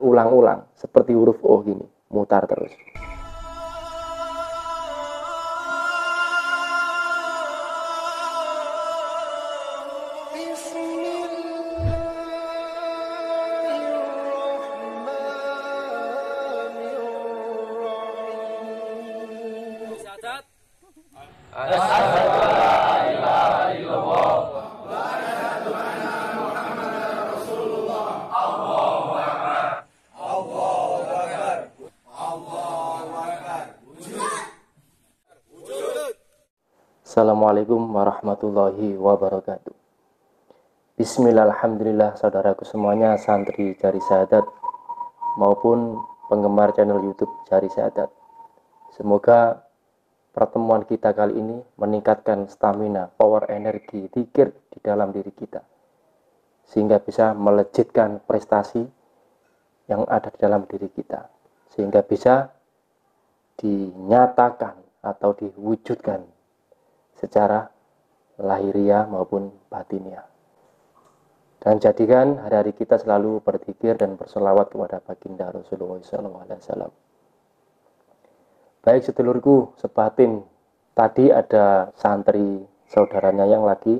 Ulang-ulang seperti huruf O gini, mutar terus. Assalamualaikum warahmatullahi wabarakatuh. Bismillah, alhamdulillah, saudaraku semuanya, santri Jari Syahadat maupun penggemar channel YouTube Jari Syahadat. Semoga pertemuan kita kali ini meningkatkan stamina, power, energi, zikir di dalam diri kita, sehingga bisa melejitkan prestasi yang ada di dalam diri kita, sehingga bisa dinyatakan atau diwujudkan secara lahiriah maupun batiniah. Dan jadikan hari-hari kita selalu berzikir dan berselawat kepada baginda Rasulullah SAW. Baik sedulurku sebatin, tadi ada santri saudaranya yang lagi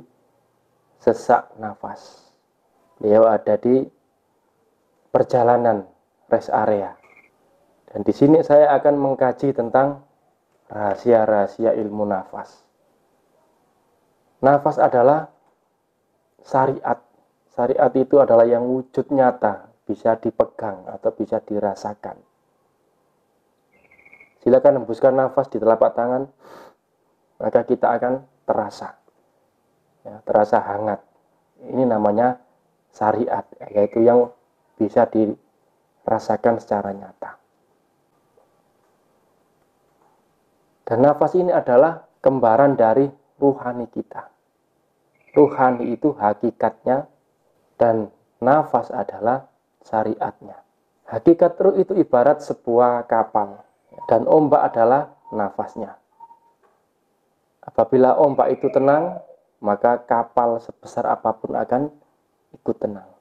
sesak nafas. Beliau ada di perjalanan rest area. Dan di sini saya akan mengkaji tentang rahasia-rahasia ilmu nafas. Nafas adalah syariat. Syariat itu adalah yang wujud nyata, bisa dipegang atau bisa dirasakan. Silakan hembuskan nafas di telapak tangan, maka kita akan terasa, ya, terasa hangat. Ini namanya syariat, yaitu yang bisa dirasakan secara nyata. Dan nafas ini adalah kembaran dari ruhani kita. Ruhani itu hakikatnya dan nafas adalah syariatnya. Hakikat ruh itu ibarat sebuah kapal dan ombak adalah nafasnya. Apabila ombak itu tenang, maka kapal sebesar apapun akan ikut tenang.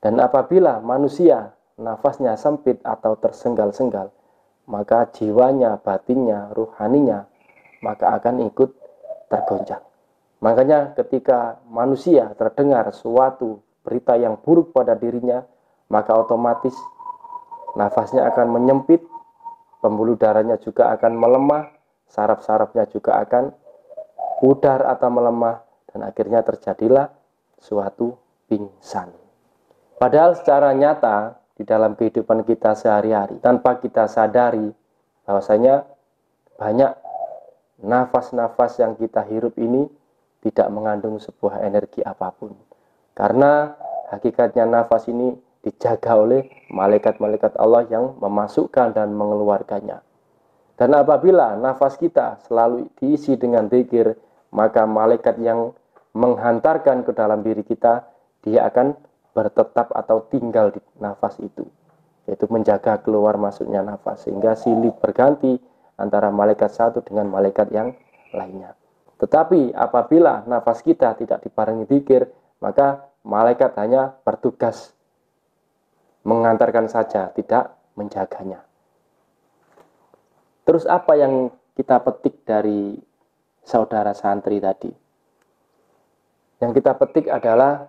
Dan apabila manusia nafasnya sempit atau tersenggal-senggal, maka jiwanya, batinnya, ruhaninya maka akan ikut tergoncang. Makanya ketika manusia terdengar suatu berita yang buruk pada dirinya, maka otomatis nafasnya akan menyempit, pembuluh darahnya juga akan melemah, saraf-sarafnya juga akan pudar atau melemah, dan akhirnya terjadilah suatu pingsan. Padahal secara nyata di dalam kehidupan kita sehari-hari, tanpa kita sadari bahwasanya banyak nafas-nafas yang kita hirup ini tidak mengandung sebuah energi apapun. Karena hakikatnya nafas ini dijaga oleh malaikat-malaikat Allah yang memasukkan dan mengeluarkannya. Dan apabila nafas kita selalu diisi dengan zikir, maka malaikat yang menghantarkan ke dalam diri kita, dia akan bertetap atau tinggal di nafas itu, yaitu menjaga keluar masuknya nafas, sehingga silih berganti antara malaikat satu dengan malaikat yang lainnya. Tetapi apabila nafas kita tidak dibarengi zikir, maka malaikat hanya bertugas mengantarkan saja, tidak menjaganya. Terus apa yang kita petik dari saudara santri tadi? Yang kita petik adalah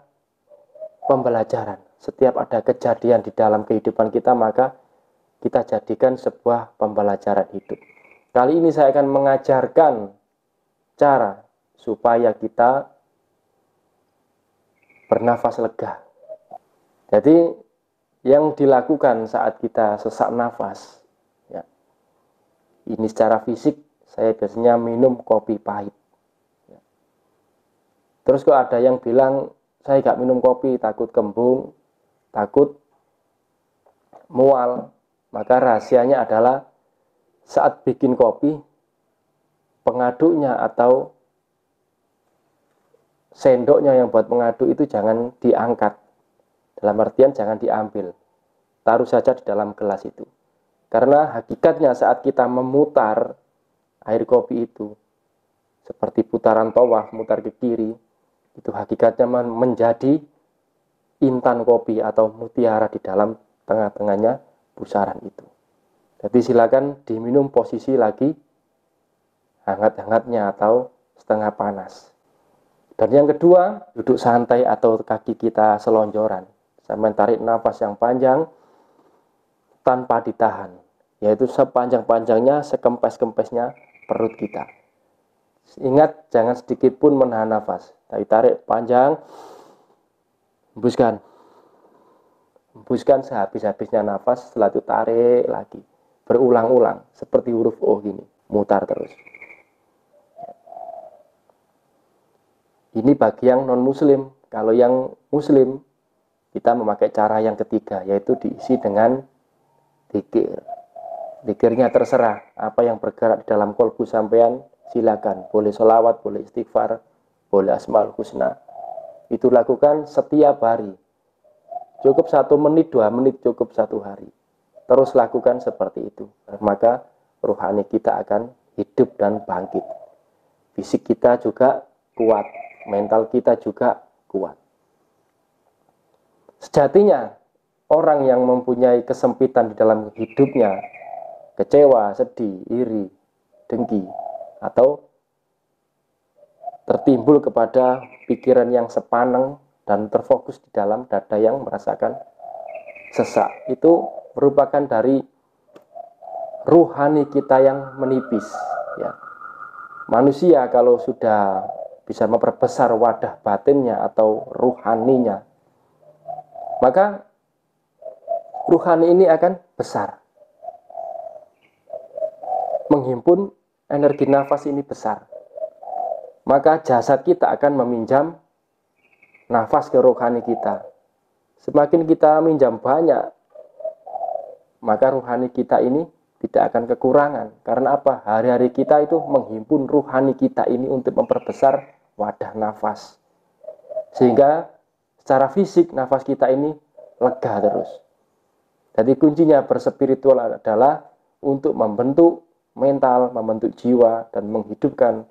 pembelajaran. Setiap ada kejadian di dalam kehidupan kita, maka kita jadikan sebuah pembelajaran hidup. Kali ini saya akan mengajarkan cara supaya kita bernafas lega. Jadi yang dilakukan saat kita sesak nafas, ya, ini secara fisik saya biasanya minum kopi pahit. Ya. Terus kok ada yang bilang saya gak minum kopi, takut kembung, takut mual. Maka rahasianya adalah saat bikin kopi, pengaduknya atau sendoknya yang buat mengaduk itu jangan diangkat. Dalam artian jangan diambil. Taruh saja di dalam gelas itu. Karena hakikatnya saat kita memutar air kopi itu, seperti putaran tawaf, mutar ke kiri, itu hakikatnya menjadi intan kopi atau mutiara di dalam tengah-tengahnya pusaran itu. Jadi silakan diminum posisi lagi hangat-hangatnya atau setengah panas. Dan yang kedua, duduk santai atau kaki kita selonjoran. Sampai tarik nafas yang panjang tanpa ditahan, yaitu sepanjang-panjangnya, sekempes-kempesnya perut kita. Ingat, jangan sedikit pun menahan nafas. Tapi tarik panjang, hembuskan. Hembuskan sehabis-habisnya nafas, setelah itu tarik lagi. Berulang-ulang, seperti huruf O gini, mutar terus. Ini bagi yang non-muslim. Kalau yang muslim, kita memakai cara yang ketiga, yaitu diisi dengan dzikir. Dzikirnya terserah, apa yang bergerak di dalam kolbu sampean, silakan. Boleh sholawat, boleh istighfar, boleh asmaul husna. Itu lakukan setiap hari. Cukup 1 menit, 2 menit, cukup 1 hari. Terus lakukan seperti itu. Maka rohani kita akan hidup dan bangkit. Fisik kita juga kuat. Mental kita juga kuat. Sejatinya, orang yang mempunyai kesempitan di dalam hidupnya, kecewa, sedih, iri, dengki, atau tertimbul kepada pikiran yang sepaneng dan terfokus di dalam dada yang merasakan sesak, itu merupakan dari ruhani kita yang menipis. Ya. Manusia kalau sudah bisa memperbesar wadah batinnya atau ruhaninya, maka ruhani ini akan besar. Menghimpun energi nafas ini besar. Maka jasad kita akan meminjam nafas ke rohani kita. Semakin kita minjam banyak, maka ruhani kita ini tidak akan kekurangan. Karena apa? Hari-hari kita itu menghimpun ruhani kita ini untuk memperbesar wadah nafas. Sehingga secara fisik nafas kita ini lega terus. Jadi kuncinya berspiritual adalah untuk membentuk mental, membentuk jiwa, dan menghidupkan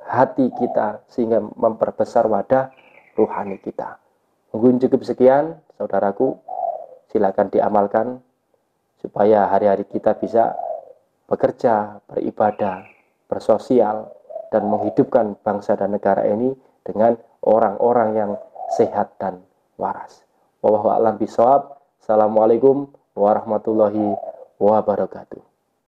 hati kita sehingga memperbesar wadah ruhani kita. Mungkin cukup sekian, saudaraku. Silakan diamalkan supaya hari-hari kita bisa bekerja, beribadah, bersosial, dan menghidupkan bangsa dan negara ini dengan orang-orang yang sehat dan waras. Wallahu a'lam bishawab. Assalamualaikum warahmatullahi wabarakatuh.